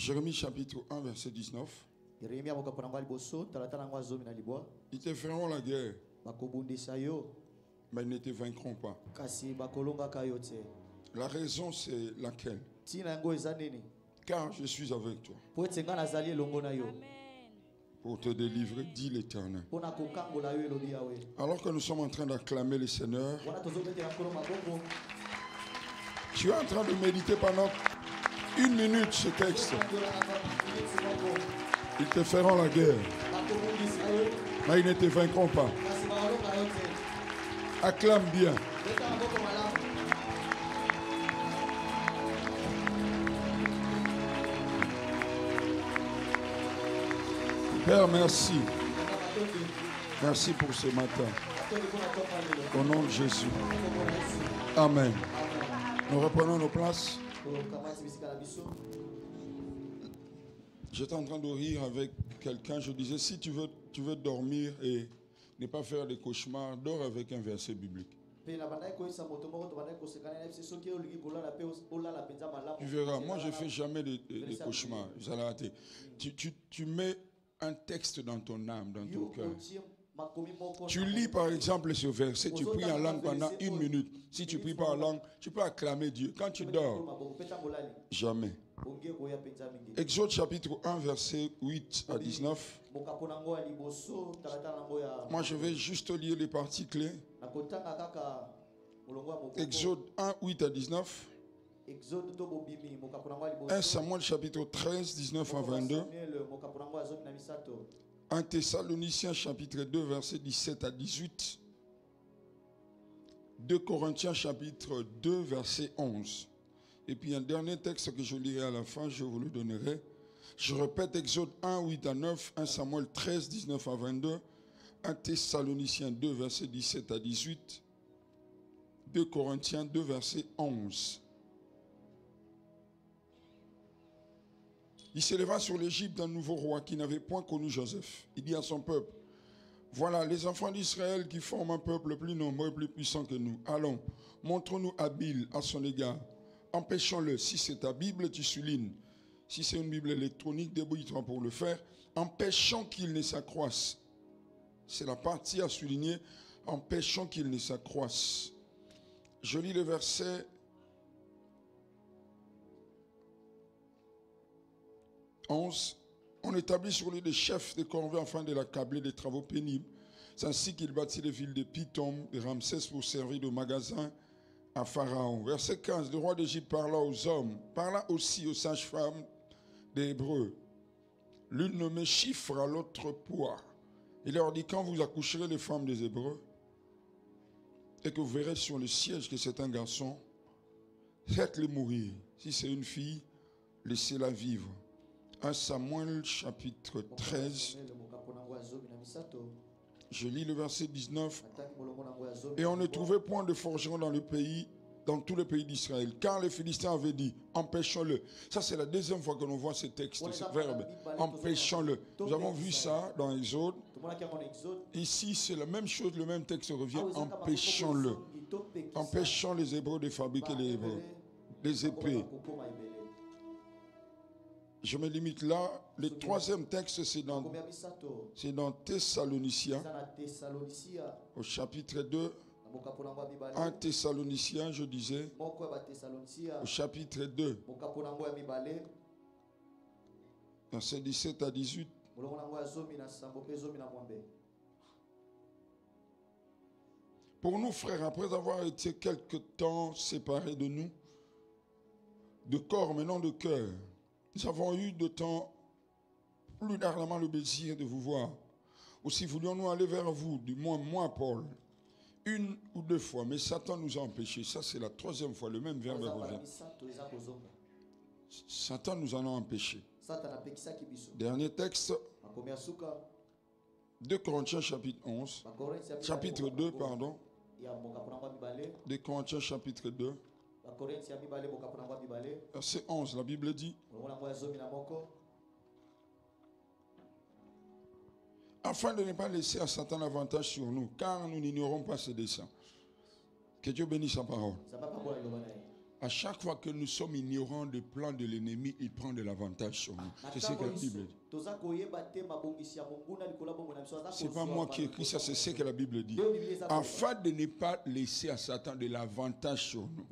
Jérémie chapitre 1, verset 19. Ils te feront la guerre, mais ils ne te vaincront pas. La raison, c'est laquelle? Car je suis avec toi. Pour te délivrer, dit l'Éternel. Alors que nous sommes en train d'acclamer le Seigneur, tu es en train de méditer pendant 1 minute ce texte. Ils te feront la guerre, mais ils ne te vaincront pas. Acclame bien. Père, merci. Merci pour ce matin. Au nom de Jésus. Amen. Nous reprenons nos places. J'étais en train de rire avec quelqu'un. Je disais, si tu veux dormir et ne pas faire des cauchemars, dors avec un verset biblique. Tu verras, moi je ne fais jamais de cauchemars. Tu mets un texte dans ton âme, dans ton cœur. Tu lis par exemple ce verset, tu pries en langue pendant 1 minute. Si tu ne pries pas en langue, tu peux acclamer Dieu. Quand tu dors, jamais. Exode chapitre 1, verset 8 à 19. Moi je vais juste lire les parties clés. Exode 1, 8 à 19. 1 Samuel chapitre 13, 19 à 22. 1 Thessaloniciens chapitre 2, verset 17 à 18. 2 Corinthiens chapitre 2, verset 11. Et puis un dernier texte que je lirai à la fin, je vous le donnerai. Je répète, Exode 1, 8 à 9, 1 Samuel 13, 19 à 22, 1 Thessaloniciens 2, verset 17 à 18, 2 Corinthiens 2, verset 11. Il s'éleva sur l'Égypte un nouveau roi qui n'avait point connu Joseph. Il dit à son peuple, voilà les enfants d'Israël qui forment un peuple plus nombreux et plus puissant que nous. Allons, montrons-nous habiles à son égard. Empêchons-le. Si c'est ta Bible, tu soulignes. Si c'est une Bible électronique, débrouille-toi pour le faire. Empêchons qu'il ne s'accroisse. C'est la partie à souligner. Empêchons qu'il ne s'accroisse. Je lis le verset 11. On établit sur lui des chefs des corvées afin de l'accabler des travaux pénibles. C'est ainsi qu'il bâtit les villes de Pithom, de Ramsès pour servir de magasin à Pharaon. Verset 15. Le roi d'Égypte parla aux hommes, parla aussi aux sages-femmes des Hébreux. L'une nommée chiffre à l'autre poids. Il leur dit, quand vous accoucherez les femmes des Hébreux et que vous verrez sur le siège que c'est un garçon, faites-le mourir. Si c'est une fille, laissez-la vivre. 1 Samuel chapitre 13. Je lis le verset 19. Et on ne trouvait point de forgeron dans le pays, dans tout le pays d'Israël, car les Philistins avaient dit, empêchons-le. Ça c'est la deuxième fois que l'on voit ce texte, ce verbe, empêchons-le. Nous avons vu ça dans Exode. Ici c'est la même chose, le même texte revient, empêchons-le. Empêchons les Hébreux de fabriquer les épées. Je me limite là. Le troisième texte, c'est dans Thessaloniciens, au chapitre 2. 1 Thessaloniciens, je disais, au chapitre 2, verset 17 à 18. Pour nous, frères, après avoir été quelque temps séparés de nous, de corps mais non de cœur, nous avons eu de temps plus ardemment le désir de vous voir. Aussi voulions-nous aller vers vous, du moins moi, Paul, 1 ou 2 fois, mais Satan nous a empêchés. Ça, c'est la 3e fois, le même verbe revient. Satan nous en a empêchés. Dernier texte, 2 Corinthiens chapitre 11, chapitre 2, pardon. 2 Corinthiens chapitre 2. Verset 11, la Bible dit, afin de ne pas laisser à Satan l'avantage sur nous, car nous n'ignorons pas ses desseins. Que Dieu bénisse sa parole. À chaque fois que nous sommes ignorants des plans de l'ennemi, il prend de l'avantage sur nous. C'est ce que la Bible dit. Ce n'est pas moi qui écris ça, c'est ce que la Bible dit. Afin de ne pas laisser à Satan de l'avantage sur nous.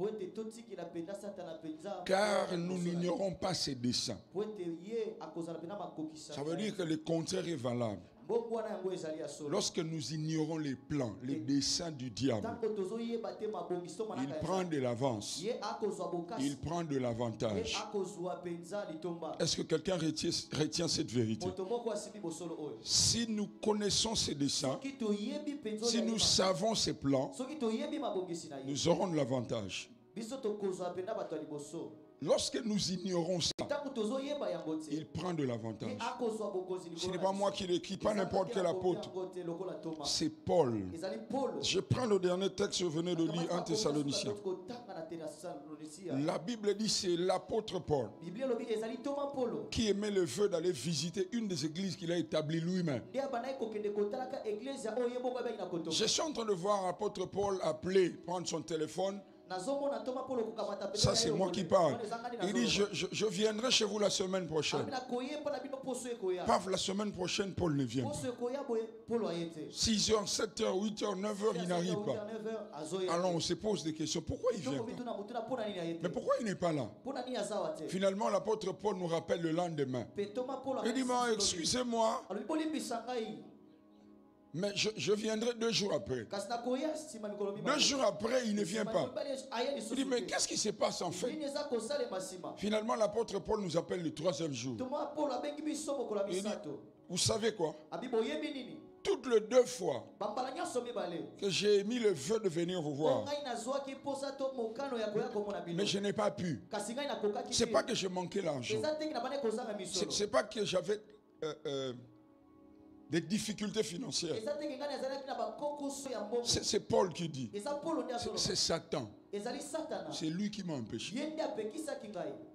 Car nous n'ignorons pas ses desseins. Ça veut dire que le contraire est valable. Lorsque nous ignorons les plans, les desseins du diable, il prend de l'avance. Il prend de l'avantage. Est-ce que quelqu'un retient cette vérité? Si nous connaissons ses desseins, si nous savons ses plans, nous aurons de l'avantage. Lorsque nous ignorons ça, il prend de l'avantage. Ce n'est pas moi qui l'écris, pas n'importe quel apôtre. C'est Paul. Je prends le dernier texte, je venais de lire 1 Thessaloniciens. La Bible dit c'est l'apôtre Paul qui émet le vœu d'aller visiter une des églises qu'il a établies lui-même. Je suis en train de voir l'apôtre Paul appeler, prendre son téléphone. Ça c'est moi qui parle. Il dit je viendrai chez vous la semaine prochaine. Paf, la semaine prochaine Paul ne vient pas. 6h, 7h, 8h, 9h il n'arrive pas. Alors on se pose des questions. Pourquoi il vient pas? Mais pourquoi il n'est pas là? Finalement l'apôtre Paul nous rappelle le lendemain. Il dit excusez-moi, mais je viendrai 2 jours après. 2 jours après, il ne vient pas. Il dit, mais qu'est-ce qui se passe en fait? Finalement, l'apôtre Paul nous appelle le 3e jour. Il dit, vous savez quoi? Toutes les 2 fois que j'ai émis le vœu de venir vous voir, mais je n'ai pas pu. Ce n'est pas que je manquais l'argent. Ce n'est pas que j'avais des difficultés financières. C'est Paul qui dit. C'est Satan. C'est lui qui m'a empêché.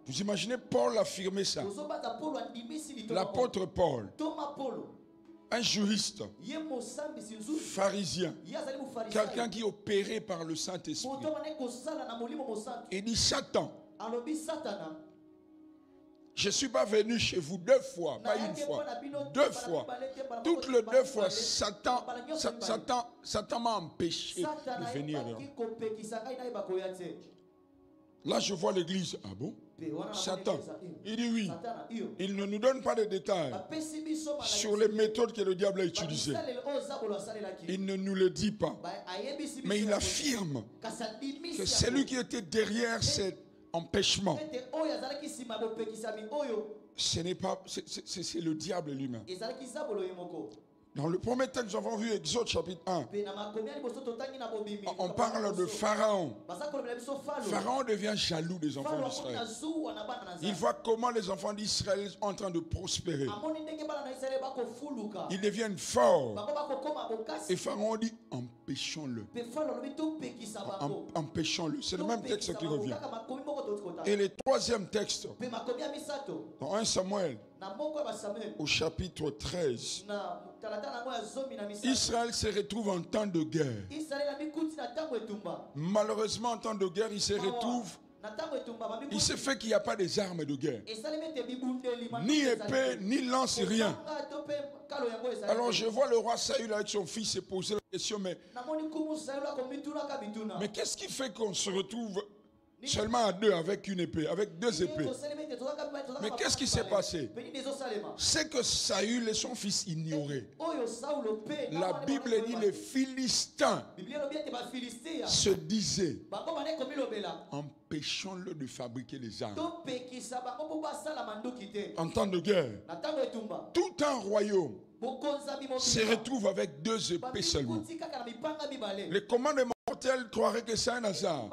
Vous imaginez Paul affirmer ça. L'apôtre Paul, un juriste, pharisien, quelqu'un qui est opéré par le Saint-Esprit. Il dit Satan, je ne suis pas venu chez vous 2 fois, pas 1 fois, 2 fois. Toutes les 2 fois, Satan m'a empêché de venir. Là, je vois l'église. Ah bon? Satan. Il dit oui. Il ne nous donne pas de détails sur les méthodes que le diable a utilisées. Il ne nous le dit pas. Mais il affirme que c'est lui qui était derrière cet empêchement. Ce n'est pas, c'est le diable lui-même. Dans le premier texte, nous avons vu Exode chapitre 1. On parle de Pharaon. Pharaon devient jaloux des enfants d'Israël. Il voit comment les enfants d'Israël sont en train de prospérer. Ils deviennent forts. Et Pharaon dit, empêchons-le. Empêchons-le. C'est le même texte qui revient. Et le 3e texte, dans 1 Samuel, au chapitre 13, Israël se retrouve en temps de guerre. Malheureusement, en temps de guerre, il se retrouve. Il se fait qu'il n'y a pas des armes de guerre. Ni épée, ni lance, rien. Alors je vois le roi Saül avec son fils se poser la question, mais qu'est-ce qui fait qu'on se retrouve seulement à 2 avec une épée, avec 2 épées? Mais qu'est-ce qui s'est passé? C'est que Saül et son fils ignoraient. La Bible dit les Philistins se disaient, empêchons-le de fabriquer les armes. En temps de guerre, tout un royaume se retrouve avec 2 épées seulement. Les commandements mortels croiraient que c'est un hasard.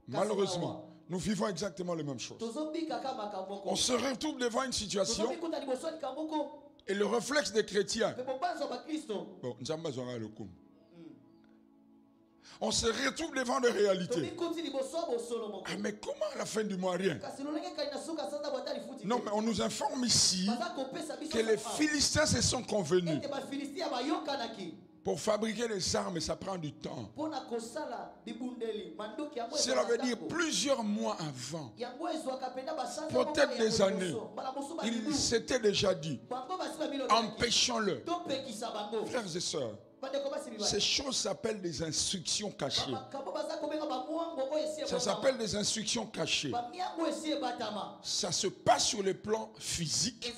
Malheureusement, nous vivons exactement la même chose. On se retrouve devant une situation et le réflexe des chrétiens. On se retrouve devant des réalités. Ah, mais comment à la fin du mois rien? Non, mais on nous informe ici que les Philistins se sont convenus Pour fabriquer les armes, ça prend du temps. Cela veut dire plusieurs mois avant, peut-être des années, il s'était déjà dit, empêchons-le. Frères et sœurs, ces choses s'appellent des instructions cachées. Ça s'appelle des instructions cachées. Ça se passe sur le plan physique.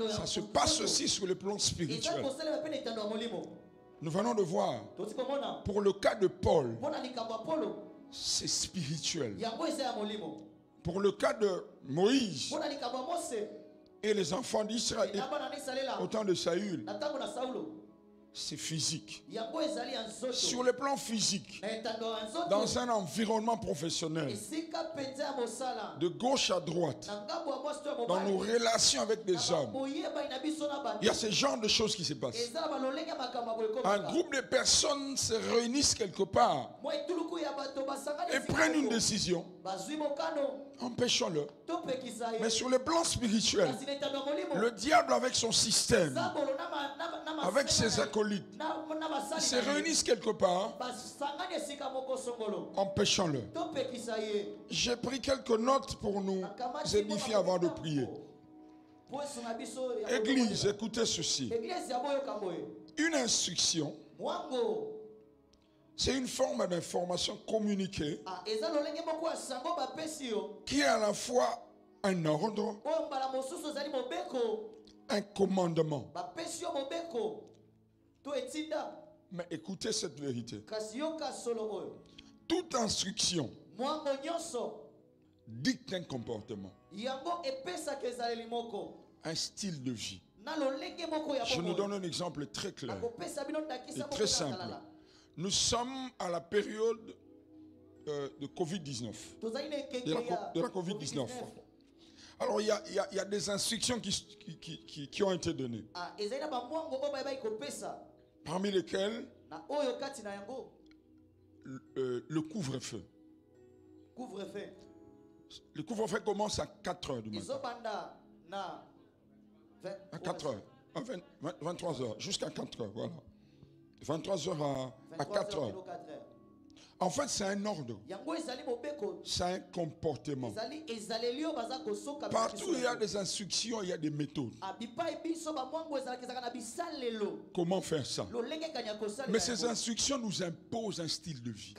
Ça se passe aussi sur le plan spirituel. Nous venons de voir, pour le cas de Paul, c'est spirituel. Pour le cas de Moïse et les enfants d'Israël, au temps de Saül, c'est physique. Sur le plan physique, dans un environnement professionnel, de gauche à droite, dans nos relations avec des hommes, il y a ce genre de choses qui se passent. Un groupe de personnes se réunissent quelque part et prennent une décision. Empêchons-le. Mais sur le plan spirituel, le diable avec son système, avec ses acolytes, ils se réunissent quelque part. Empêchons-le. J'ai pris quelques notes pour nous édifier avant de prier. Église, écoutez ceci. Une instruction, c'est une forme d'information communiquée qui est à la fois un ordre, un commandement. Mais écoutez cette vérité. Toute instruction dicte un comportement, un style de vie. Je nous donne un exemple très clair et très simple. Nous sommes à la période de Covid-19, de la Covid-19. Alors il y a des instructions qui ont été données, parmi lesquelles le couvre-feu. Le couvre-feu commence à 4 heures du matin. À 4 heures, à 23 heures, jusqu'à 4 heures, voilà. 23 heures à 4 heures. En fait, c'est un ordre. C'est un comportement. Partout où il y a des instructions, il y a des méthodes. Comment faire ça? Mais ces instructions nous imposent un style de vie.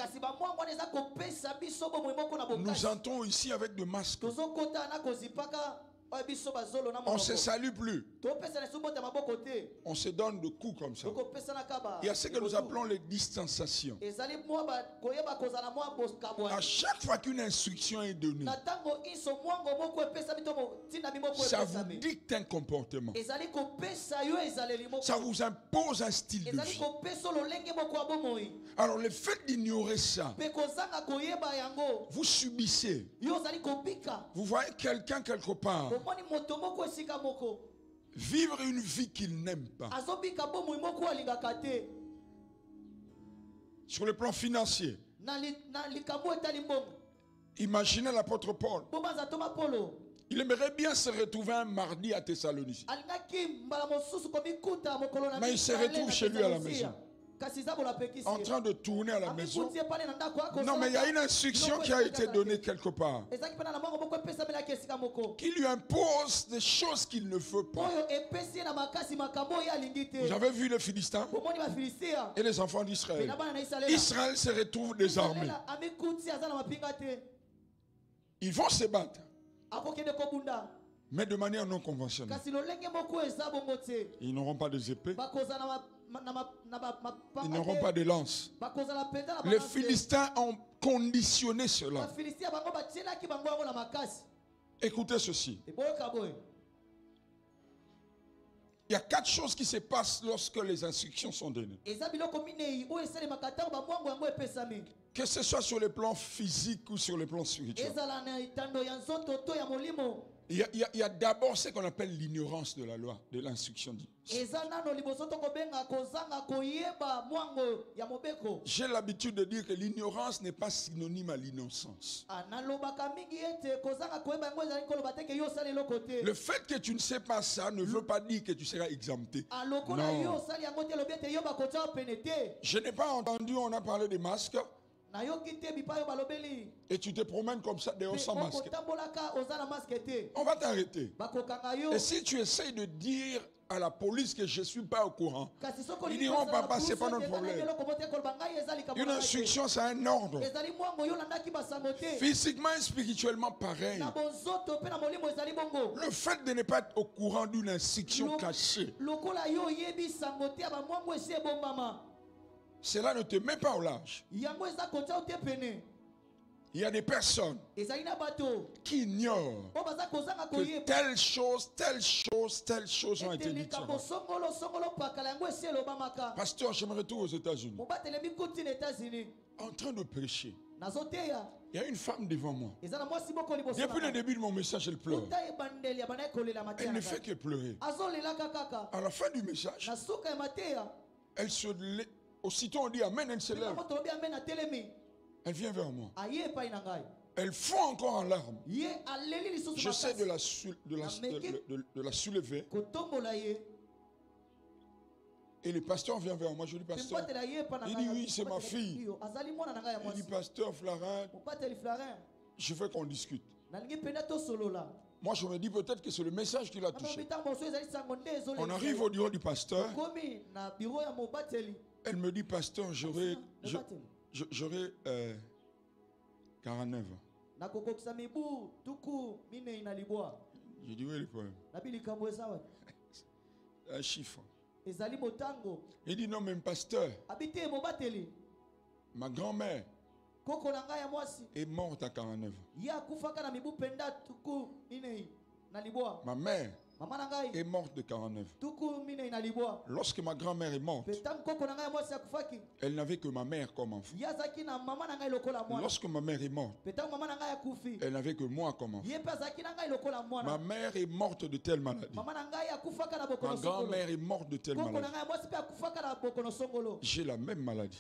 Nous entrons ici avec des masques. On ne se salue plus. On se donne de coups comme ça. Il y a ce que nous appelons les distanciations. À chaque fois qu'une instruction est donnée, ça vous dicte un comportement. Ça vous impose un style de vie. Alors le fait d'ignorer ça, vous subissez. Vous voyez quelqu'un quelque part vivre une vie qu'il n'aime pas. Sur le plan financier, imaginez l'apôtre Paul. Il aimerait bien se retrouver un mardi à Thessalonicie, mais il se retrouve chez lui à la maison, en train de tourner à la maison. Non, mais il y a une instruction qui a été donnée quelque part, qui lui impose des choses qu'il ne veut pas. Vous avez vu les Philistins et les enfants d'Israël. Israël se retrouve désarmé. Ils vont se battre, mais de manière non conventionnelle. Ils n'auront pas des épées. Ils n'auront pas de lances. Les Philistins ont conditionné cela. Écoutez ceci. Il y a 4 choses qui se passent lorsque les instructions sont données. Que ce soit sur le plan physique ou sur le plan spirituel. Il y a d'abord ce qu'on appelle l'ignorance de la loi, de l'instruction. J'ai l'habitude de dire que l'ignorance n'est pas synonyme à l'innocence. Le fait que tu ne sais pas ça ne veut pas dire que tu seras exempté. Non. Je n'ai pas entendu, on a parlé des masques. Et tu te promènes comme ça dehors sans masque. On va t'arrêter. Et si tu essayes de dire à la police que je ne suis pas au courant, ils diront papa, ce n'est pas notre problème. Une instruction, c'est un ordre. Physiquement et spirituellement pareil. Le fait de ne pas être au courant d'une instruction cachée, cela ne te met pas au large. Il y a des personnes qui ignorent que telle chose ont été dites. Pasteur, je me retrouve aux États-Unis en train de prêcher. Il y a une femme devant moi. Depuis le début de mon message, elle pleure. Elle ne fait que pleurer. À la fin du message, elle se lève. Aussitôt on dit Amen, elle se lève. Elle vient vers moi. Elle fond encore en larmes. J'essaie de la soulever. Et le pasteur vient vers moi. Je dis pasteur. Il dit oui, c'est ma fille. Il dit pasteur Flarin, je veux qu'on discute. Moi, je me dis peut-être que c'est le message qui l'a touché. On arrive au bureau du pasteur. Elle me dit, pasteur, j'aurai 49 ans. J'ai dit, oui, le problème. Un chiffre. Il dit, non, mais pasteur, ma grand-mère est morte à 49 ans. Ma mère est morte de 49. Lorsque ma grand-mère est morte, elle n'avait que ma mère comme enfant. Lorsque ma mère est morte, elle n'avait que moi comme enfant. Ma mère est morte de telle maladie. Ma grand-mère est morte de telle maladie. J'ai la même maladie.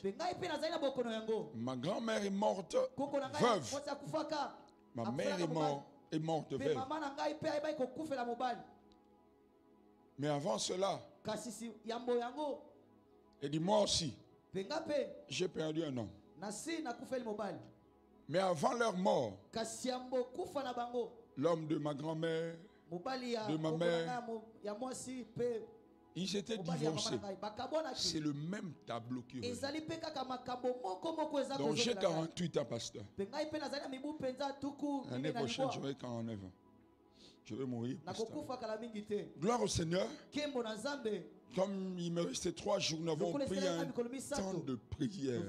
Ma grand-mère est morte veuve. Ma mère est morte veuve. Mais avant cela, elle dit moi aussi, j'ai perdu un homme. Mais avant leur mort, l'homme de ma grand-mère, de ma mère, ils étaient divorcés. C'est le même tableau qui revient. Donc j'ai 48 ans, pasteur. L'année prochaine, j'aurai 49 ans. Je vais mourir, pasteur. Gloire au Seigneur. Comme il me restait 3 jours, nous avons pris un temps de prière.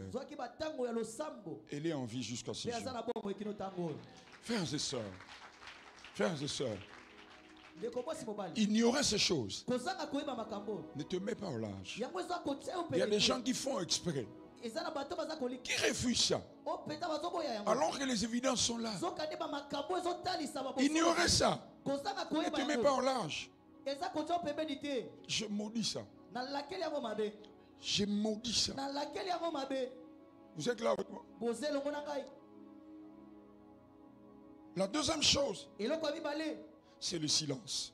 Elle est en vie jusqu'à ce jour. Frères et sœurs, ignorer ces choses ne te met pas au large. Il y a des gens qui font exprès, qui refusent ça, alors que les évidences sont là. Ignorer ça ne te met pas au large. Je maudis ça. Je maudis ça. Vous êtes là avec moi? La deuxième chose, c'est le silence.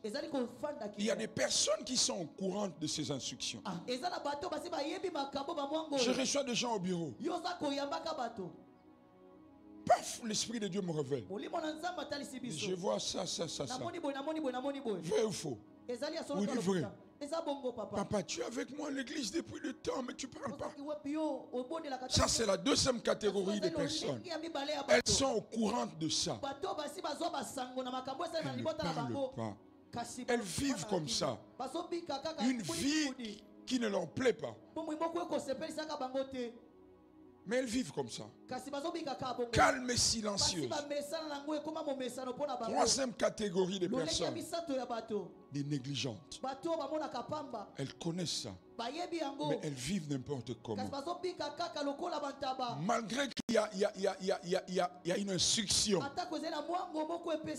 Il y a des personnes qui sont au courant de ces instructions. Je reçois des gens au bureau. Paf, l'Esprit de Dieu me révèle. Je vois ça. Vrai ou faux? Oui, vrai. Papa, tu es avec moi à l'église depuis le temps, mais tu ne parles pas. Ça, c'est la deuxième catégorie de personnes. Elles sont au courant de ça. Elles ne parlent pas. Elles vivent comme ça. Une vie qui ne leur plaît pas. Mais elles vivent comme ça. calme et silencieuse. Troisième catégorie de personnes, des négligentes. Elles connaissent ça, mais elles vivent n'importe comment. Malgré qu'il y a une instruction,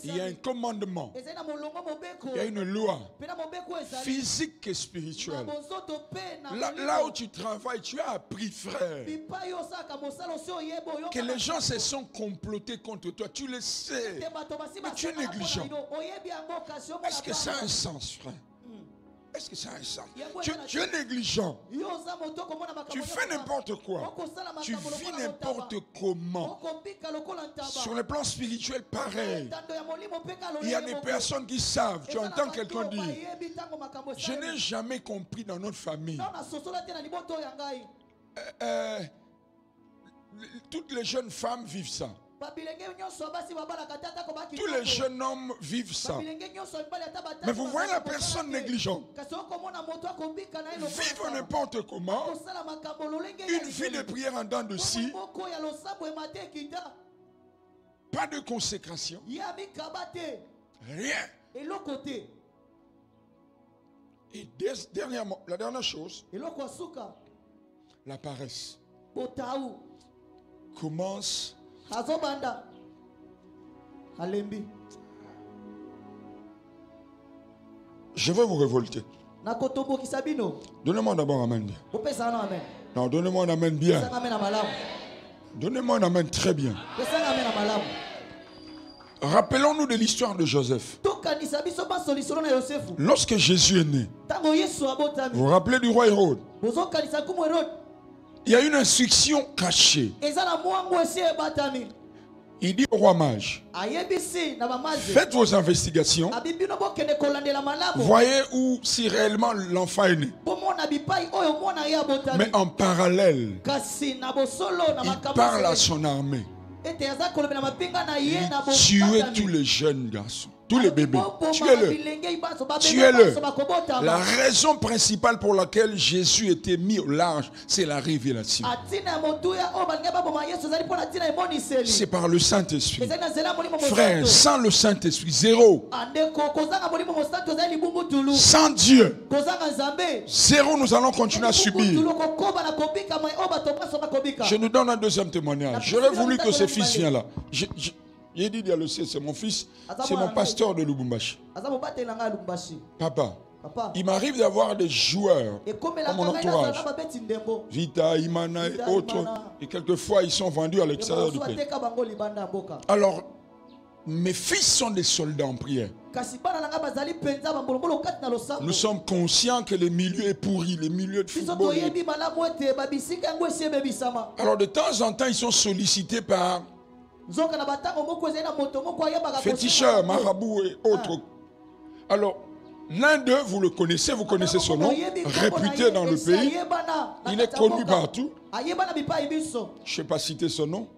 il y a un commandement, il y a une loi physique et spirituelle. Là où tu travailles, tu as appris, frère, que les gens se sont complotés contre toi. Tu le sais, mais tu es négligent. Est-ce que ça a un sens, frère? Est-ce que ça a un sens? Tu es négligent. Tu fais n'importe quoi. Tu vis n'importe comment. Sur le plan spirituel, pareil. Il y a des personnes qui savent. Tu entends quelqu'un dire: je n'ai jamais compris dans notre famille. Toutes les jeunes femmes vivent ça. Tous les jeunes hommes vivent ça. Mais vous voyez la personne négligente vivre n'importe comment, une vie de prière en dents de scie, pas de consécration, rien. Et dernièrement, la dernière chose, la paresse commence. Je vais vous révolter. Donnez-moi d'abord un amen bien. Non, donnez-moi un amen bien. Donnez-moi un amen très bien. Rappelons-nous de l'histoire de Joseph. Lorsque Jésus est né, vous vous rappelez du roi Hérode? Il y a une instruction cachée. Il dit au roi mage: faites vos investigations, voyez où si réellement l'enfant est né. Mais en parallèle, il parle à son armée. Il tuait tous les jeunes garçons, tous les bébés. Tuez-le. Tuez-le. La raison principale pour laquelle Jésus était mis au large, c'est la révélation. C'est par le Saint-Esprit. Frère, sans le Saint-Esprit, zéro. Sans Dieu, zéro, nous allons continuer à subir. Je nous donne un deuxième témoignage. J'aurais voulu que ce fils vienne là. J'ai dit, c'est mon fils, c'est mon pasteur de Lubumbashi. Papa, il m'arrive d'avoir des joueurs dans mon entourage, Vita, Imana et autres, et quelquefois ils sont vendus à l'extérieur du pays. Alors, mes fils sont des soldats en prière. Nous sommes conscients que le milieu est pourri, le milieu de football. Alors de temps en temps, ils sont sollicités par féticheurs, marabouts et autres. Alors, l'un d'eux, vous le connaissez, vous connaissez son nom, réputé dans le pays. Il est connu partout. Je ne sais pas citer son nom.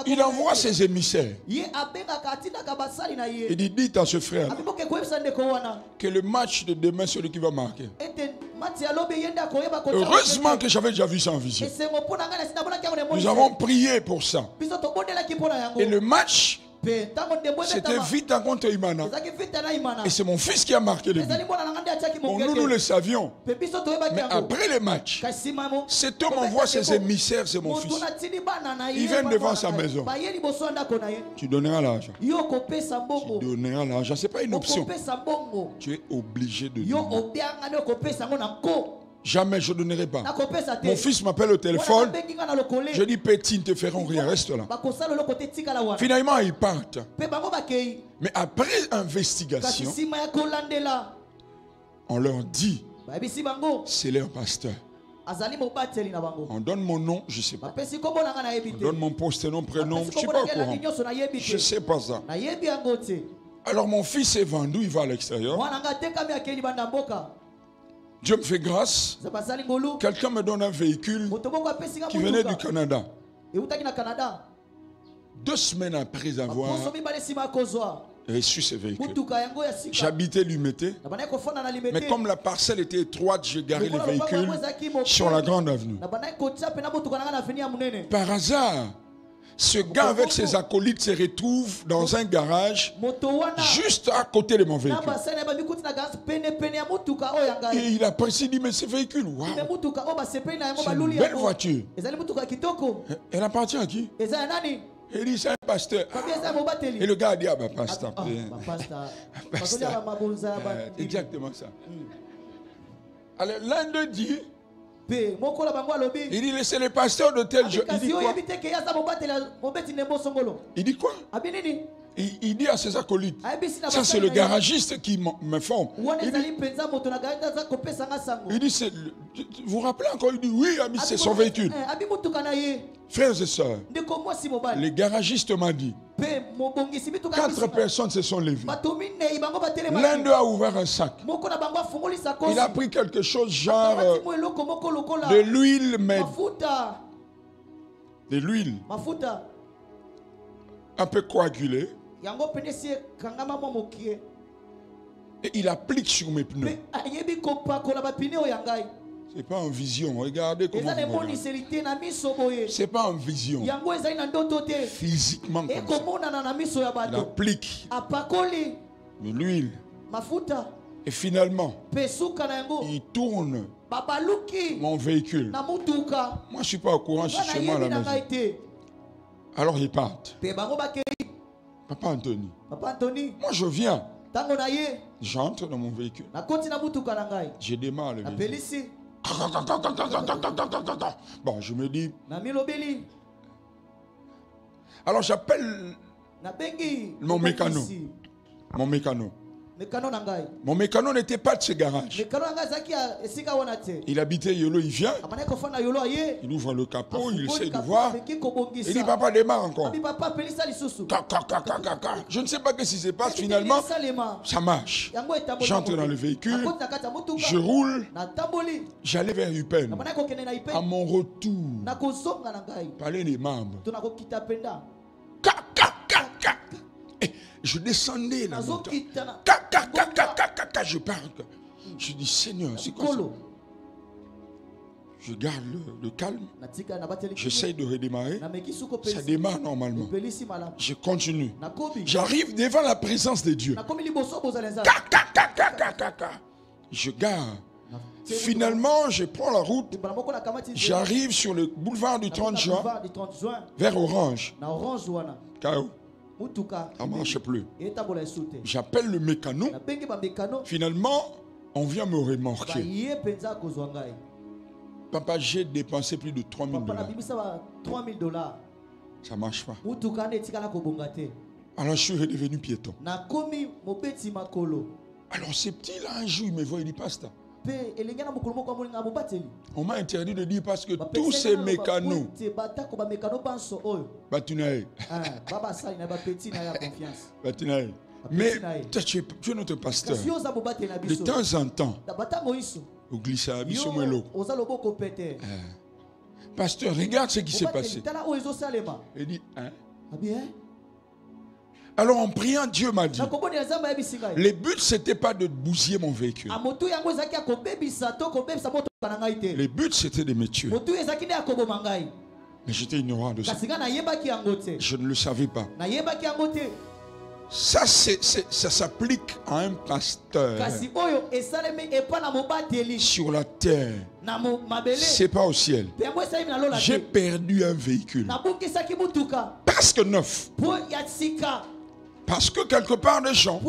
Il envoie ses émissaires. Il dit: dites à ce frère que le match de demain, c'est lui qui va marquer. Heureusement que j'avais déjà vu ça en vision. Nous avons prié pour ça. Et le match, c'était Vita contre Imana. Et c'est mon fils qui a marqué le but. Bon, nous le savions. Mais après le match, cet homme envoie ses émissaires, c'est mon fils. Ils viennent devant sa maison. Tu donneras l'argent. Tu donneras l'argent. Ce n'est pas une option. Tu es obligé de donner. Jamais je ne donnerai pas. Mon fils m'appelle au téléphone. Je dis: petit, ne te feront rien, reste là. Finalement, ils partent. Mais après investigation, on leur dit: c'est leur pasteur. On donne mon nom, je ne sais pas. On donne mon poste, nom, prénom, je ne suis pas au courant. Je ne sais pas ça. Alors mon fils est vendu, il va à l'extérieur. Dieu me fait grâce. Quelqu'un me donne un véhicule qui venait du Canada. 2 semaines après avoir reçu ce véhicule, j'habitais Lumété. Mais comme la parcelle était étroite, j'ai garé le véhicule sur la grande avenue. Par hasard, Ce gars avec ses acolytes se retrouve dans un garage juste à côté de mon véhicule. Et il apprécie, il dit, mais ce véhicule, waouh, c'est une belle voiture. Elle appartient à qui? Il dit, c'est un pasteur. Et le gars a dit, ah, bah, pasteur. Exactement ça. Alors, l'un d'eux dit, il dit, c'est le pasteur de tel jeu. Il dit quoi? Il dit quoi? Il dit à ses acolytes, ça c'est le garagiste qui me forme. Il dit, vous vous rappelez encore? Il dit, oui, ami, c'est son véhicule. Frères et sœurs, le garagiste m'a dit, 4 personnes se sont levées. L'un d'eux a ouvert un sac. Il a pris quelque chose genre de l'huile, mais de l'huile un peu coagulée. Et il applique sur mes pneus. C'est pas en vision. Regardez comment vous regardez. C'est pas en vision. Physiquement comme ça. Il applique de l'huile. Et finalement, il tourne mon véhicule. Moi, je ne suis pas au courant, je suis chez moi à la maison. Alors, ils partent. Papa Anthony. Moi, je viens. J'entre dans mon véhicule. Je démarre le véhicule. Bon, je me dis. Alors, j'appelle mon mécano. Mon mécano. Mon mécano n'était pas de ce garage. Il habitait Yolo, il vient. Il ouvre le capot, il essaie de voir. Il dit, papa, démarre encore. Je ne sais pas ce qui se passe finalement. Ça marche. J'entre dans le véhicule. Je roule. J'allais vers Upen. À mon retour, parler des membres. Je descendais la montagne. Je parle. Je dis, Seigneur, c'est quoi ça? Je garde le calme. J'essaie de redémarrer. Ça démarre normalement. Je continue. J'arrive devant la présence de Dieu. Je garde. Finalement, je prends la route. J'arrive sur le boulevard du 30 juin vers Orange. K.O. Ça ne marche plus. J'appelle le mécano. Finalement, on vient me remorquer. Papa, j'ai dépensé plus de 3 000 $. Ça ne marche pas. Alors je suis redevenu piéton. Alors ce petit-là, un jour, il me voit, il dit, pasteur, on m'a interdit de dire parce que tous ces mécanos, mais tu es notre pasteur. De temps en temps, vous glissez à Bissomelo. Pasteur, regarde ce qui s'est passé. Il dit, hein? Alors en priant, Dieu m'a dit, le but c'était pas de bousiller mon véhicule. Le but c'était de me tuer. Mais j'étais ignorant de ça. Je ne le savais pas. Ça s'applique à un pasteur sur la terre. C'est pas au ciel. J'ai perdu un véhicule. Parce que neuf. Parce que quelque part des gens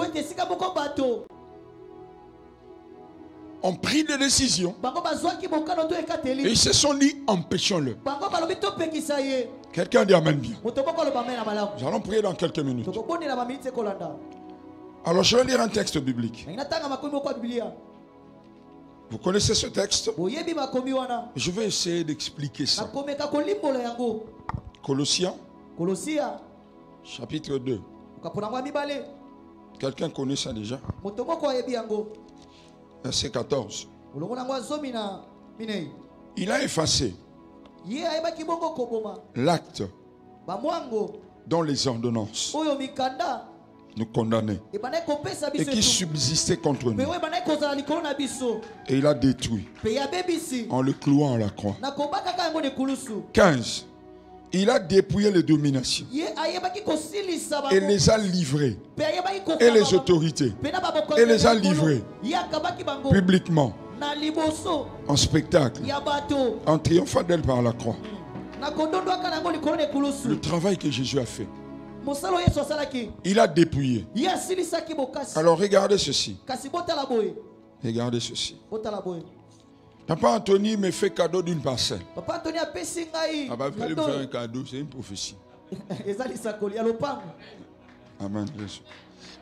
ont pris des décisions et ils se sont dit empêchons-le. Quelqu'un dit amen bien. Nous allons prier dans quelques minutes. Alors je vais lire un texte biblique. Vous connaissez ce texte? Je vais essayer d'expliquer ça. Colossiens chapitre 2. Quelqu'un connaît ça déjà? Verset 14. Il a effacé l'acte dont les ordonnances nous condamnaient et qui subsistait contre nous. Et il a détruit en le clouant à la croix. 15. Il a dépouillé les dominations et les a livrées, et les autorités, et les a livrées publiquement, en spectacle, en triomphant d'elle par la croix. Le travail que Jésus a fait, il a dépouillé. Alors regardez ceci. Regardez ceci. Papa Anthony me fait cadeau d'une parcelle. Papa Anthony a bah, il me faire un cadeau, c'est une prophétie. Amen.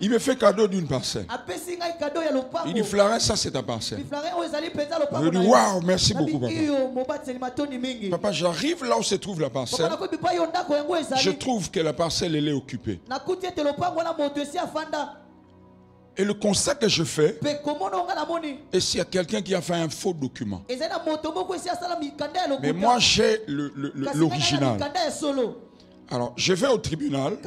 Il me fait cadeau d'une parcelle. Il dit, Florent, ça c'est ta parcelle. Je dis, waouh, merci beaucoup, papa. Papa, j'arrive là où se trouve la parcelle. Je trouve que la parcelle, elle est occupée. Et le constat que je fais, et s'il y a quelqu'un qui a fait un faux document, mais moi j'ai l'original. Alors je vais au tribunal,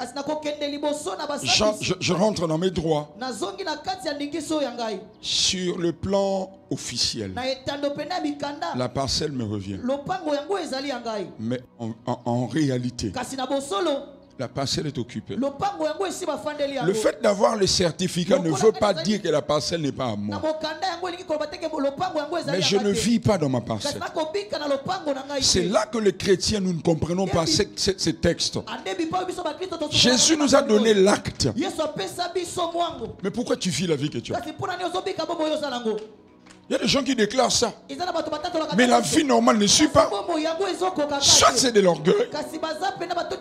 je rentre dans mes droits sur le plan officiel. La parcelle me revient. Mais en réalité, la parcelle est occupée. Le fait d'avoir le certificat ne veut pas dire que la parcelle n'est pas à moi. Mais je ne vis pas dans ma parcelle. C'est là que les chrétiens, nous ne comprenons pas ces textes. Jésus nous a donné l'acte. Mais pourquoi tu vis la vie que tu as? Il y a des gens qui déclarent ça. Mais la vie normale ne suit pas. Soit c'est de l'orgueil.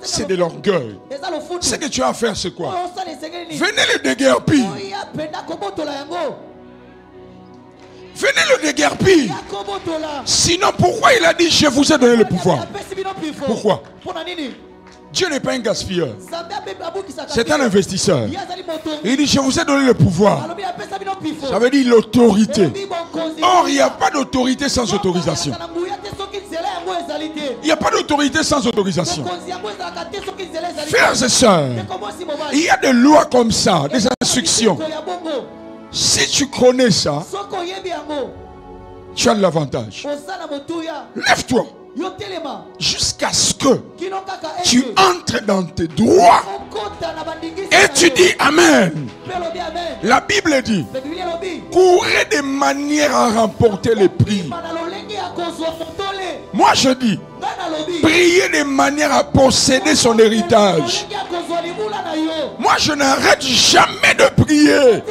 C'est de l'orgueil. Ce que tu as à faire, c'est quoi? Venez le déguerpir. Venez le déguerpir. Sinon, pourquoi il a dit je vous ai donné le pouvoir? Pourquoi? Dieu n'est pas un gaspilleur. C'est un investisseur. Il dit je vous ai donné le pouvoir. Ça veut dire l'autorité. Or, il n'y a pas d'autorité sans autorisation. Il n'y a pas d'autorité sans autorisation. Frères et sœurs, il y a des lois comme ça, des instructions. Si tu connais ça, tu as de l'avantage. Lève-toi. Jusqu'à ce que tu entres dans tes droits et tu dis Amen. La Bible dit courez de manière à remporter les prix. Moi je dis priez de manière à posséder son héritage. Moi je n'arrête jamais de prier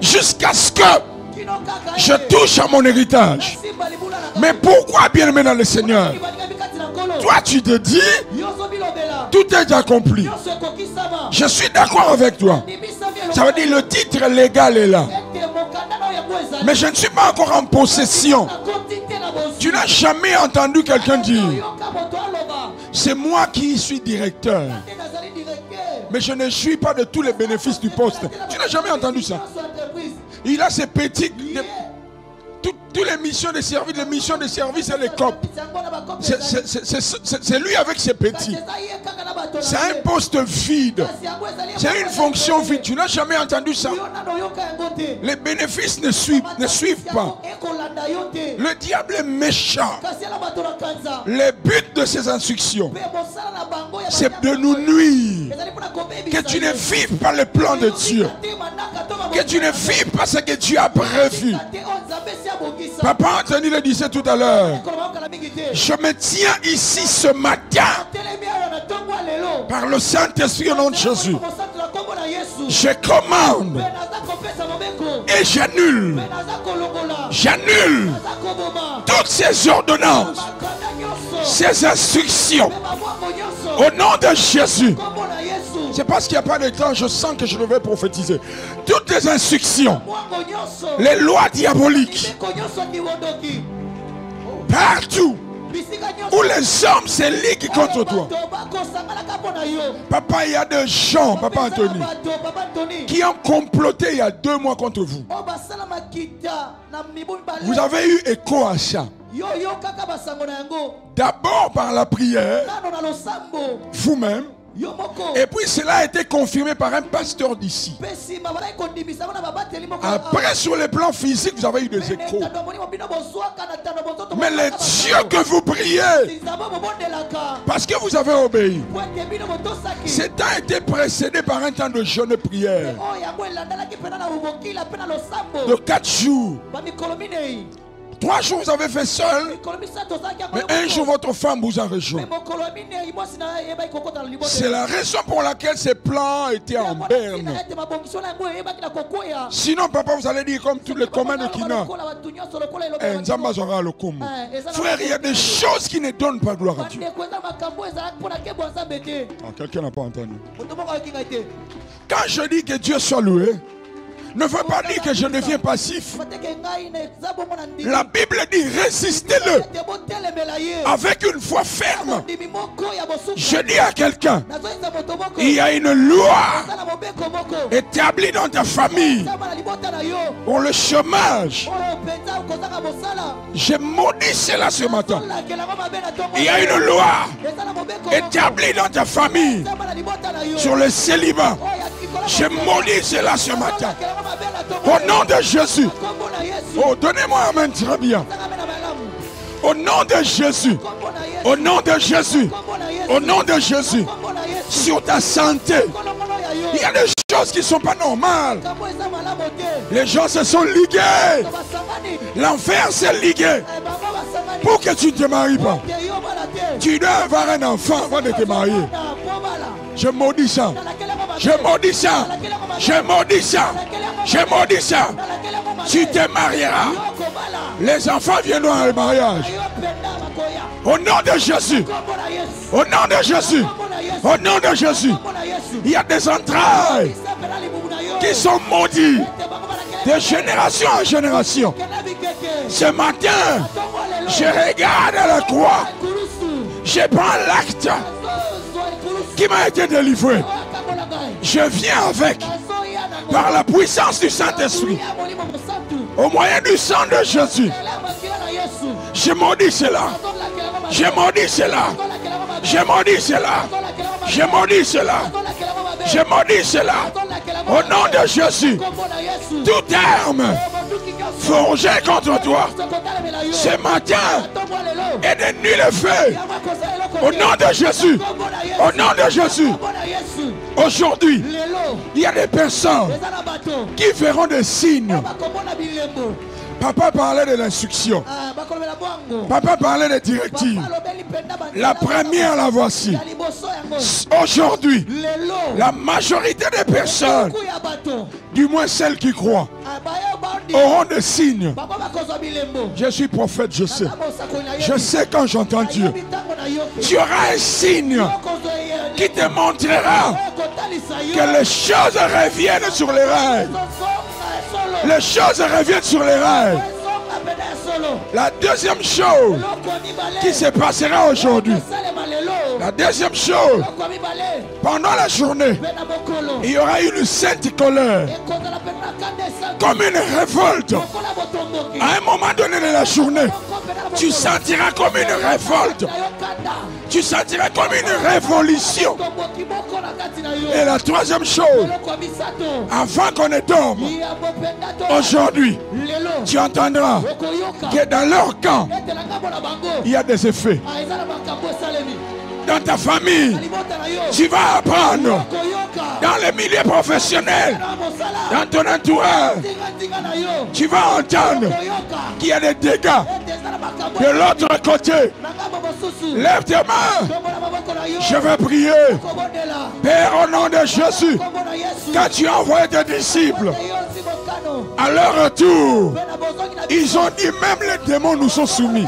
jusqu'à ce que je touche à mon héritage. Mais pourquoi, bien-aimé dans le Seigneur, toi tu te dis tout est accompli. Je suis d'accord avec toi. Ça veut dire le titre légal est là. Mais je ne suis pas encore en possession. Tu n'as jamais entendu quelqu'un dire c'est moi qui suis directeur, mais je ne suis pas de tous les bénéfices du poste. Tu n'as jamais entendu ça. Il a ses petits... Toutes les missions de service, et les COP. C'est lui avec ses petits. C'est un poste vide. C'est une fonction vide. Tu n'as jamais entendu ça. Les bénéfices ne suivent pas. Le diable est méchant. Le but de ces instructions, c'est de nous nuire. Que tu ne vives pas le plan de Dieu. Que tu ne vives pas ce que Dieu a prévu. Papa Anthony le disait tout à l'heure. Je me tiens ici ce matin par le Saint-Esprit au nom de Jésus. Je commande et j'annule toutes ces ordonnances, ces instructions au nom de Jésus. C'est parce qu'il n'y a pas de temps, je sens que je devais prophétiser. Toutes les instructions, les lois diaboliques, partout où les hommes se liguent contre toi. Papa, il y a des gens, Papa Anthony, qui ont comploté il y a 2 mois contre vous. Vous avez eu écho à ça. D'abord par la prière, vous-même, Et puis cela a été confirmé par un pasteur d'ici. Après, sur le plan physique, vous avez eu des échos. Mais les dieux que vous priez, parce que vous avez obéi, ce temps a été précédé par un temps de jeûne et prière de 4 jours. 3 jours vous avez fait seul, mais un jour votre femme vous a rejoint. C'est la raison pour laquelle ces plans étaient en berne. Sinon papa, vous allez dire comme tous les communs de Kina, frère, il y a des choses qui ne donnent pas gloire à Dieu. Quelqu'un n'a pas entendu. Quand je dis que Dieu soit loué, ne veut pas dire que je deviens passif. La Bible dit résistez-le avec une foi ferme. Je dis à quelqu'un, il y a une loi établie dans ta famille pour le chômage. Je maudis cela ce matin. Il y a une loi établie dans ta famille sur le célibat. Je maudis cela ce matin. Au nom de Jésus. Oh, donnez-moi un amen très bien. Au nom de Jésus. Au nom de Jésus. Au nom de Jésus. Sur ta santé. Il y a des choses qui ne sont pas normales. Les gens se sont ligués. L'enfer s'est ligué pour que tu ne te maries pas. Tu dois avoir un enfant avant de te marier. Je maudis ça. Je maudis ça. Je maudis ça. Je maudis ça. Tu te marieras. Les enfants viendront au mariage. Au nom de Jésus. Au nom de Jésus. Au nom de Jésus. Il y a des entrailles qui sont maudites de génération en génération. Ce matin, je regarde la croix. Je prends l'acte qui m'a été délivré. Je viens avec, par la puissance du Saint-Esprit, au moyen du sang de Jésus. Je maudis cela. Je maudis cela. Je maudis cela. Je maudis cela. Je maudis cela. Au nom de Jésus, toute arme forgée contre toi ce matin est de nul effet. Au nom de Jésus. Au nom de Jésus. Aujourd'hui, il y a des personnes qui verront des signes. Papa parlait de l'instruction. Papa parlait des directives. La première, la voici. Aujourd'hui, la majorité des personnes, du moins celles qui croient, auront des signes. Je suis prophète, je sais. Je sais quand j'entends Dieu. Tu auras un signe qui te montrera que les choses reviennent sur les rails. Les choses reviennent sur les rails. La deuxième chose qui se passera aujourd'hui, la deuxième chose, pendant la journée, il y aura une sainte colère, comme une révolte. À un moment donné de la journée, tu sentiras comme une révolte. Tu sentiras comme une révolution. Et la troisième chose, avant qu'on ne dorme, aujourd'hui, tu entendras que dans leur camp, il y a des effets. Dans ta famille, tu vas apprendre. Dans les milieux professionnels, dans ton entourage, tu vas entendre qu'il y a des dégâts. De l'autre côté, lève tes mains. Je vais prier. Père, au nom de Jésus, quand tu as envoyé tes disciples, à leur retour, ils ont dit même les démons nous sont soumis.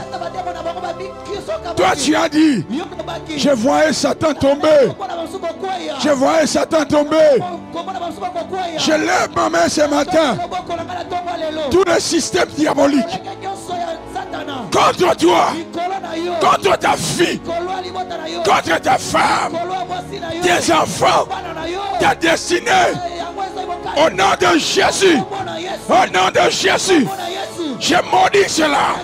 Toi tu as dit, je voyais Satan tomber. Je voyais Satan tomber. Je lève ma main ce matin. Tout le système diabolique contre toi, contre ta fille, contre ta femme, tes enfants, ta destinée. Au nom de Jésus, au nom de Jésus, je maudis cela.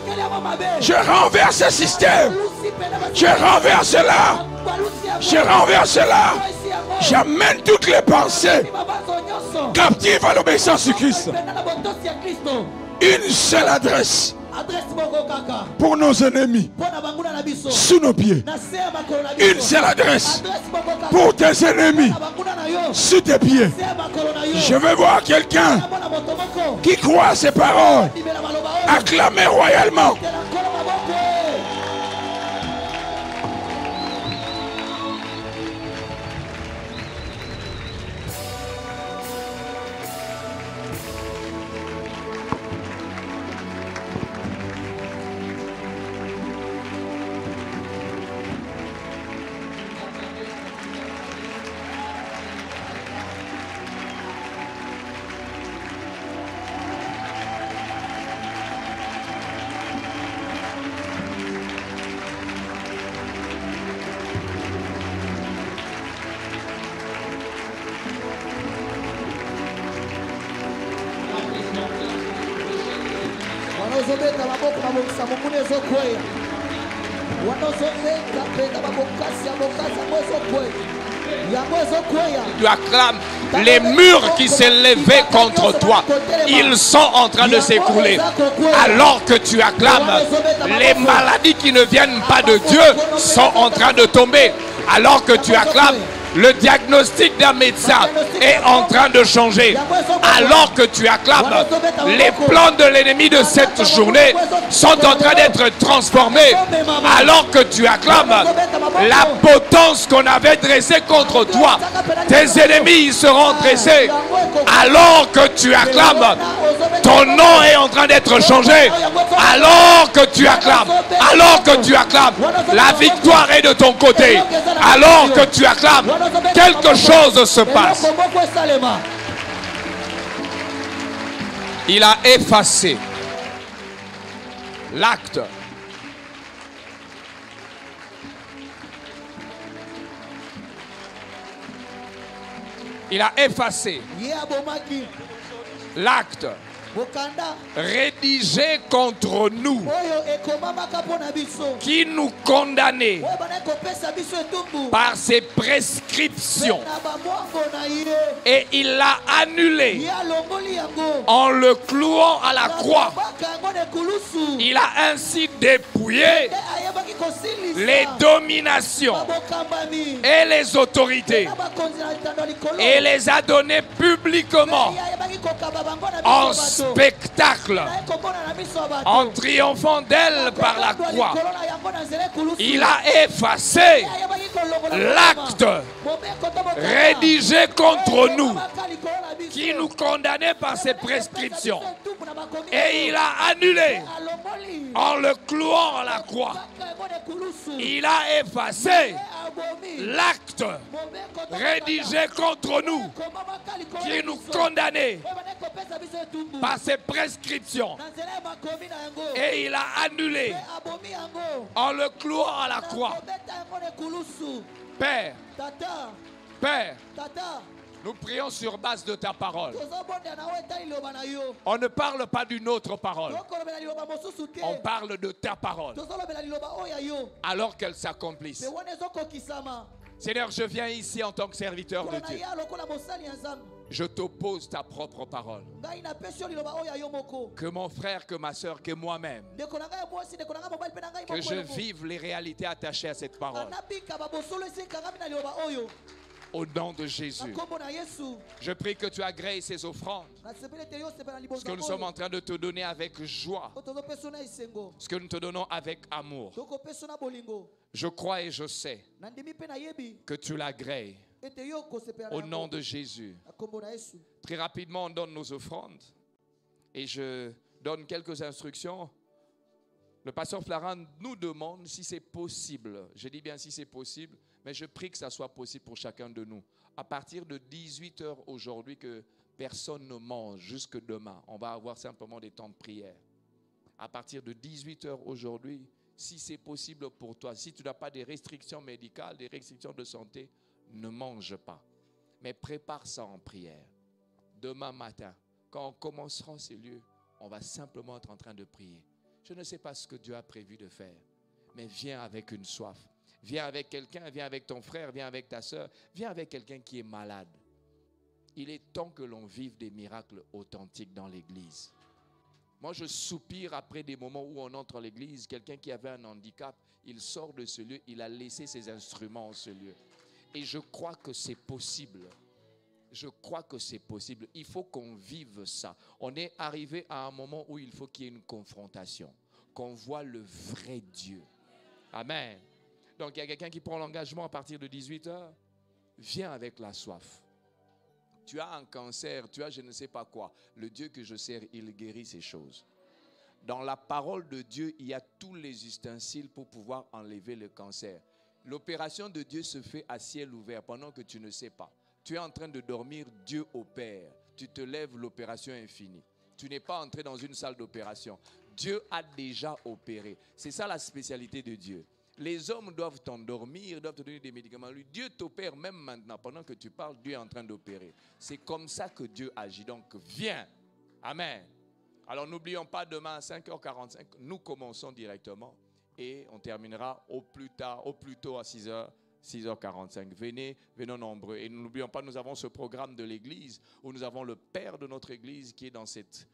Je renverse ce système. Je renverse cela. Je renverse cela. J'amène toutes les pensées captives à l'obéissance du Christ. Une seule adresse pour nos ennemis sous nos pieds. Une seule adresse pour tes ennemis sous tes pieds. Je veux voir quelqu'un qui croit à ces paroles acclamer royalement. Tu acclames les murs qui s'élevaient contre toi. Ils sont en train de s'écrouler. Alors que tu acclames, les maladies qui ne viennent pas de Dieu sont en train de tomber. Alors que tu acclames, le diagnostic d'un médecin est en train de changer. Alors que tu acclames, les plans de l'ennemi de cette journée sont en train d'être transformés. Alors que tu acclames, la potence qu'on avait dressée contre toi, tes ennemis y seront dressés. Alors que tu acclames, ton nom est en train d'être changé. Alors que tu acclames, la victoire est de ton côté. Alors que tu acclames, quelque chose se passe. Il a effacé l'acte. Il a effacé l'acte rédigé contre nous, qui nous condamnait par ses prescriptions, et il l'a annulé en le clouant à la croix. Il a ainsi dépouillé les dominations et les autorités et les a données publiquement en spectacle, en triomphant d'elle par la croix. Il a effacé l'acte rédigé contre nous, qui nous condamnait par ses prescriptions, et il a annulé en le clouant à la croix. Il a effacé l'acte rédigé contre nous, qui nous condamnait par ses prescriptions, et il a annulé en le clouant à la croix. Père, Père, nous prions sur base de ta parole. On ne parle pas d'une autre parole. On parle de ta parole. Alors qu'elle s'accomplisse. Seigneur, je viens ici en tant que serviteur de Dieu. Je t'oppose ta propre parole. Que mon frère, que ma soeur, que moi-même, que je vive les réalités attachées à cette parole. Au nom de Jésus, je prie que tu agrées ces offrandes. Ce que nous sommes en train de te donner avec joie. Ce que nous te donnons avec amour. Je crois et je sais que tu l'agrées. Au nom de Jésus. Très rapidement, on donne nos offrandes. Et je donne quelques instructions. Le pasteur Florent nous demande si c'est possible. Je dis bien si c'est possible. Mais je prie que ça soit possible pour chacun de nous. À partir de 18h aujourd'hui, que personne ne mange jusque demain. On va avoir simplement des temps de prière. À partir de 18h aujourd'hui, si c'est possible pour toi, si tu n'as pas des restrictions médicales, des restrictions de santé, ne mange pas. Mais prépare ça en prière. Demain matin, quand on commencera ces lieux, on va simplement être en train de prier. Je ne sais pas ce que Dieu a prévu de faire, mais viens avec une soif. Viens avec quelqu'un, viens avec ton frère, viens avec ta soeur, viens avec quelqu'un qui est malade. Il est temps que l'on vive des miracles authentiques dans l'église. Moi, je soupire après des moments où on entre dans l'église, quelqu'un qui avait un handicap, il sort de ce lieu, il a laissé ses instruments en ce lieu. Et je crois que c'est possible. Je crois que c'est possible. Il faut qu'on vive ça. On est arrivé à un moment où il faut qu'il y ait une confrontation, qu'on voit le vrai Dieu. Amen. Donc, il y a quelqu'un qui prend l'engagement à partir de 18h. Viens avec la soif. Tu as un cancer, tu as je ne sais pas quoi. Le Dieu que je sers, il guérit ces choses. Dans la parole de Dieu, il y a tous les ustensiles pour pouvoir enlever le cancer. L'opération de Dieu se fait à ciel ouvert pendant que tu ne sais pas. Tu es en train de dormir, Dieu opère. Tu te lèves, l'opération est finie. Tu n'es pas entré dans une salle d'opération. Dieu a déjà opéré. C'est ça la spécialité de Dieu. Les hommes doivent t'endormir, doivent te donner des médicaments. Lui, Dieu t'opère même maintenant. Pendant que tu parles, Dieu est en train d'opérer. C'est comme ça que Dieu agit. Donc, viens. Amen. Alors, n'oublions pas, demain à 5h45, nous commençons directement et on terminera au plus tôt à 6h45. Venez nombreux. Et n'oublions pas, nous avons ce programme de l'église où nous avons le père de notre église qui est dans cette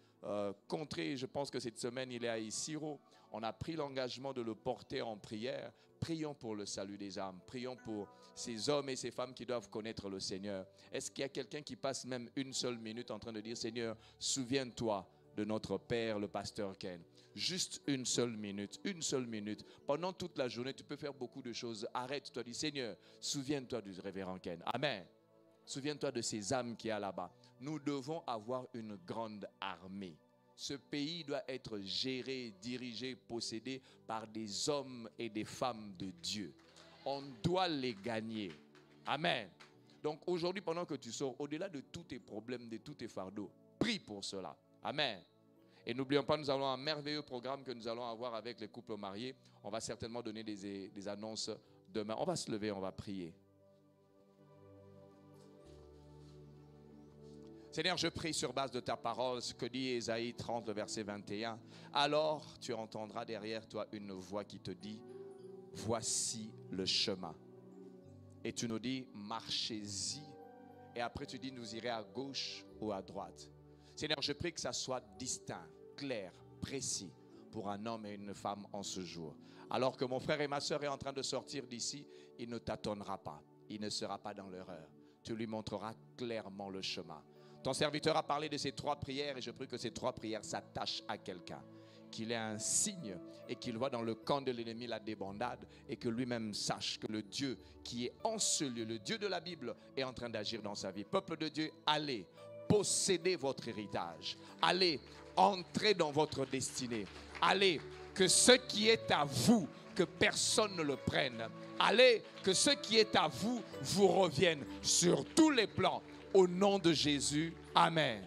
contrée. Je pense que cette semaine, il est à Isiro. On a pris l'engagement de le porter en prière. Prions pour le salut des âmes. Prions pour ces hommes et ces femmes qui doivent connaître le Seigneur. Est-ce qu'il y a quelqu'un qui passe même une seule minute en train de dire, Seigneur, souviens-toi de notre Père, le pasteur Ken. Juste une seule minute, une seule minute. Pendant toute la journée, tu peux faire beaucoup de choses. Arrête-toi, dis, Seigneur, souviens-toi du révérend Ken. Amen. Souviens-toi de ces âmes qu'il y a là-bas. Nous devons avoir une grande armée. Ce pays doit être géré, dirigé, possédé par des hommes et des femmes de Dieu. On doit les gagner. Amen. Donc aujourd'hui, pendant que tu sors, au-delà de tous tes problèmes, de tous tes fardeaux, prie pour cela. Amen. Et n'oublions pas, nous avons un merveilleux programme que nous allons avoir avec les couples mariés. On va certainement donner des annonces demain. On va se lever, on va prier. Seigneur, je prie sur base de ta parole, ce que dit Ésaïe 30, verset 21. Alors tu entendras derrière toi une voix qui te dit, voici le chemin. Et tu nous dis, marchez-y. Et après tu dis, nous irons à gauche ou à droite. Seigneur, je prie que ça soit distinct, clair, précis pour un homme et une femme en ce jour. Alors que mon frère et ma soeur est en train de sortir d'ici, il ne tâtonnera pas. Il ne sera pas dans l'erreur. Tu lui montreras clairement le chemin. Ton serviteur a parlé de ces 3 prières et je prie que ces 3 prières s'attachent à quelqu'un. Qu'il ait un signe et qu'il voit dans le camp de l'ennemi la débandade et que lui-même sache que le Dieu qui est en ce lieu, le Dieu de la Bible, est en train d'agir dans sa vie. Peuple de Dieu, allez, possédez votre héritage. Allez, entrez dans votre destinée. Allez, que ce qui est à vous, que personne ne le prenne. Allez, que ce qui est à vous, vous revienne sur tous les plans. Au nom de Jésus, Amen.